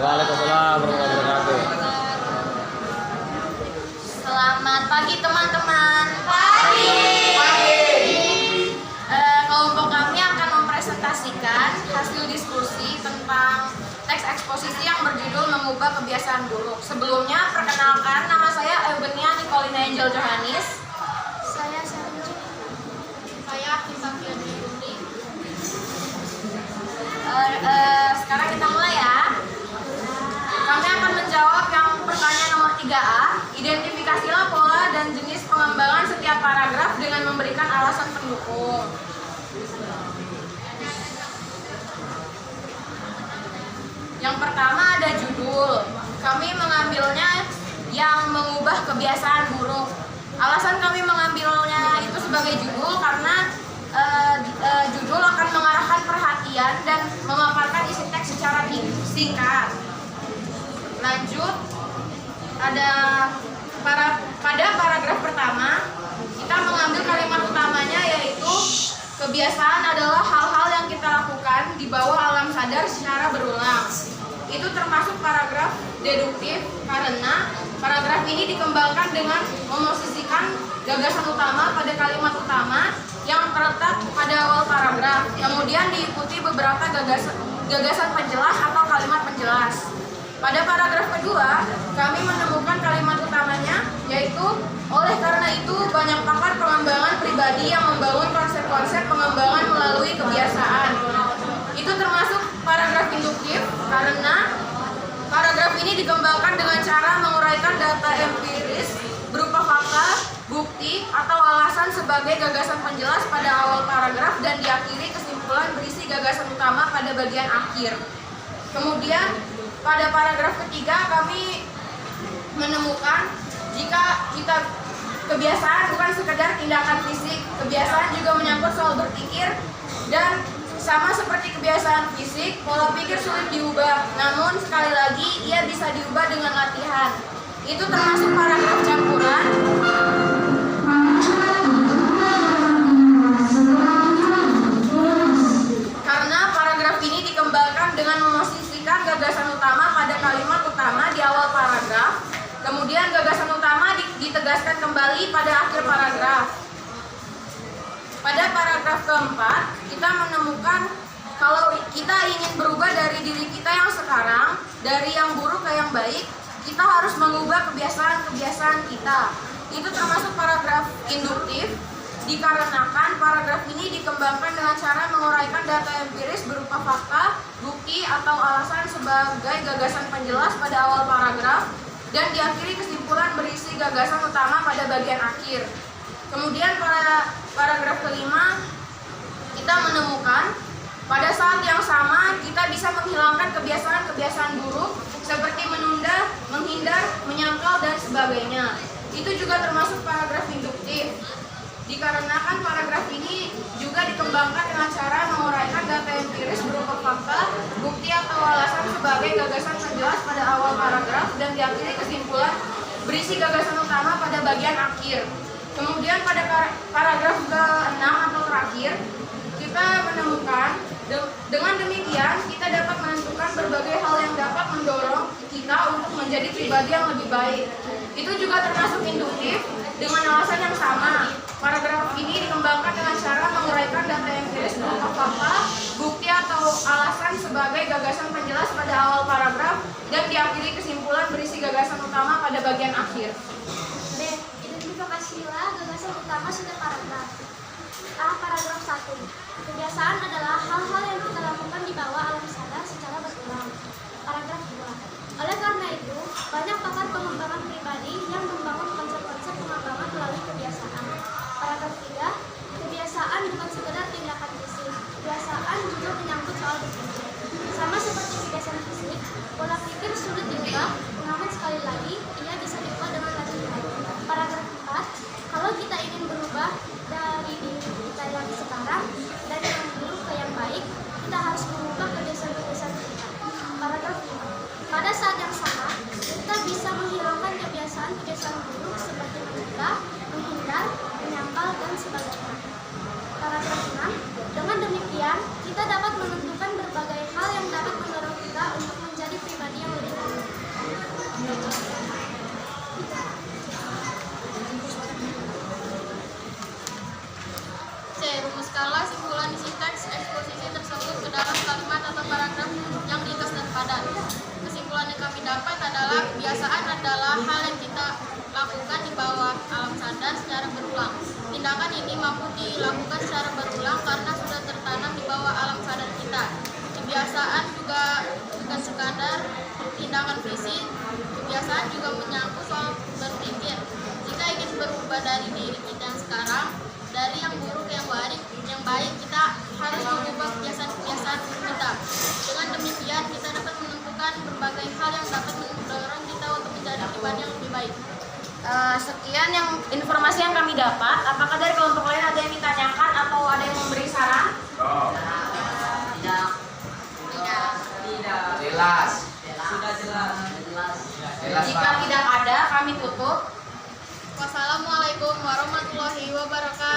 Waalaikumsalam warahmatullahi wabarakatuh. Selamat pagi teman-teman. Kelompok kami akan mempresentasikan hasil diskusi tentang teks eksposisi yang berjudul Mengubah Kebiasaan Buruk. Sebelumnya, perkenalkan, nama saya Eubenia Nicolina Angel Johannes. Saya Sarunji. Saya Kisafian Yuni. Sekarang kita mulai ya. Kami akan menjawab yang pertanyaan nomor 3A. Identifikasilah pola dan jenis pengembangan setiap paragraf dengan memberikan alasan pendukung. Yang pertama ada judul. Kami mengambilnya yang mengubah kebiasaan buruk. Alasan kami mengambilnya itu sebagai judul karena judul akan mengarahkan perhatian dan memaparkan isi teks secara singkat. Lanjut, pada paragraf pertama kita mengambil kalimat utamanya, yaitu kebiasaan adalah hal-hal yang kita lakukan di bawah alam sadar secara berulang. Itu termasuk paragraf deduktif karena paragraf ini dikembangkan dengan memosisikan gagasan utama pada kalimat utama yang terletak pada awal paragraf. Kemudian diikuti beberapa gagasan penjelas atau kalimat penjelas. Pada paragraf kedua, kami menemukan kalimat utamanya, yaitu oleh karena itu banyak pakar pengembangan pribadi yang membangun konsep-konsep pengembangan melalui kebiasaan. Itu termasuk paragraf induktif karena paragraf ini dikembangkan dengan cara menguraikan data empiris berupa fakta, bukti, atau alasan sebagai gagasan penjelas pada awal paragraf dan diakhiri kesimpulan berisi gagasan utama pada bagian akhir. Kemudian pada paragraf ketiga kami menemukan jika kita kebiasaan bukan sekedar tindakan fisik, kebiasaan juga menyangkut soal berpikir dan sama seperti kebiasaan fisik, pola pikir sulit diubah, namun sekali lagi ia bisa diubah dengan latihan. Itu termasuk paragraf campuran. Karena paragraf ini dikembangkan dengan memosisikan gagasan utama pada kalimat utama di awal paragraf, kemudian gagasan utama ditegaskan kembali pada akhir paragraf. Pada paragraf keempat, kita menemukan kalau kita ingin berubah dari diri kita yang sekarang, dari yang buruk ke yang baik, kita harus mengubah kebiasaan-kebiasaan kita. Itu termasuk paragraf induktif, dikarenakan paragraf ini dikembangkan dengan cara menguraikan data empiris berupa fakta, bukti, atau alasan sebagai gagasan penjelas pada awal paragraf dan diakhiri kesimpulan berisi gagasan utama pada bagian akhir. Kemudian pada paragraf kelima kita menemukan pada saat yang sama kita bisa menghilangkan kebiasaan-kebiasaan buruk seperti menunda, menghindar, menyangkal, dan sebagainya. Itu juga termasuk paragraf induktif. Dikarenakan paragraf ini juga dikembangkan dengan cara menguraikan data empiris berupa fakta, bukti, atau alasan sebagai gagasan penjelas pada awal paragraf dan diakhiri kesimpulan berisi gagasan utama pada bagian akhir. Kemudian pada paragraf ke-6 atau terakhir, kita menemukan dengan demikian kita dapat menentukan berbagai hal yang dapat mendorong kita untuk menjadi pribadi yang lebih baik. Itu juga termasuk induktif dengan alasan yang sama. Paragraf ini dikembangkan dengan cara menguraikan data empiris berupa fakta, bukti, atau alasan sebagai gagasan penjelas pada awal paragraf dan diakhiri kesimpulan berisi gagasan utama pada bagian akhir. B. Identifikasilah gagasan utama setiap paragraf. A. Paragraf 1. Kebiasaan adalah hal-hal yang kita lakukan di bawah alam sadar secara berulang. Paragraf 2. Oleh karena itu, banyak pakar pengembangan pribadi yang membangun konsep-konsep pengembangan melalui kebiasaan. Paragraf 3. Kebiasaan bukan sekedar tindakan fisik. Kebiasaan juga menyangkut soal berpikir. Sama seperti kebiasaan fisik, pola pikir sulit diubah, namun sekali lagi ia bisa diubah dengan latihan. Paragraf 4. Kalau kita ingin berubah dari diri kita yang sekarang, dari yang buruk ke yang baik, kita harus dapat adalah kebiasaan adalah hal yang kita lakukan di bawah alam sadar secara berulang. Tindakan ini mampu dilakukan secara berulang karena sudah tertanam di bawah alam sadar kita. Kebiasaan juga bukan sekadar tindakan fisik, kebiasaan juga menyangkut soal berpikir. Jika ingin berubah dari diri kita yang sekarang, dari yang buruk ke yang baik, kita harus mengubah kebiasaan-kebiasaan kita. Dengan demikian, kita dapat menentukan berbagai hal yang dapat mendorong kita untuk menjadi pribadi yang lebih baik. Sekian yang informasi yang kami dapat. Apakah dari kelompok lain ada yang ditanyakan atau ada yang memberi saran? Tidak. Jelas. Sudah jelas. Jika tidak ada, kami tutup. Wassalamualaikum warahmatullahi wabarakatuh.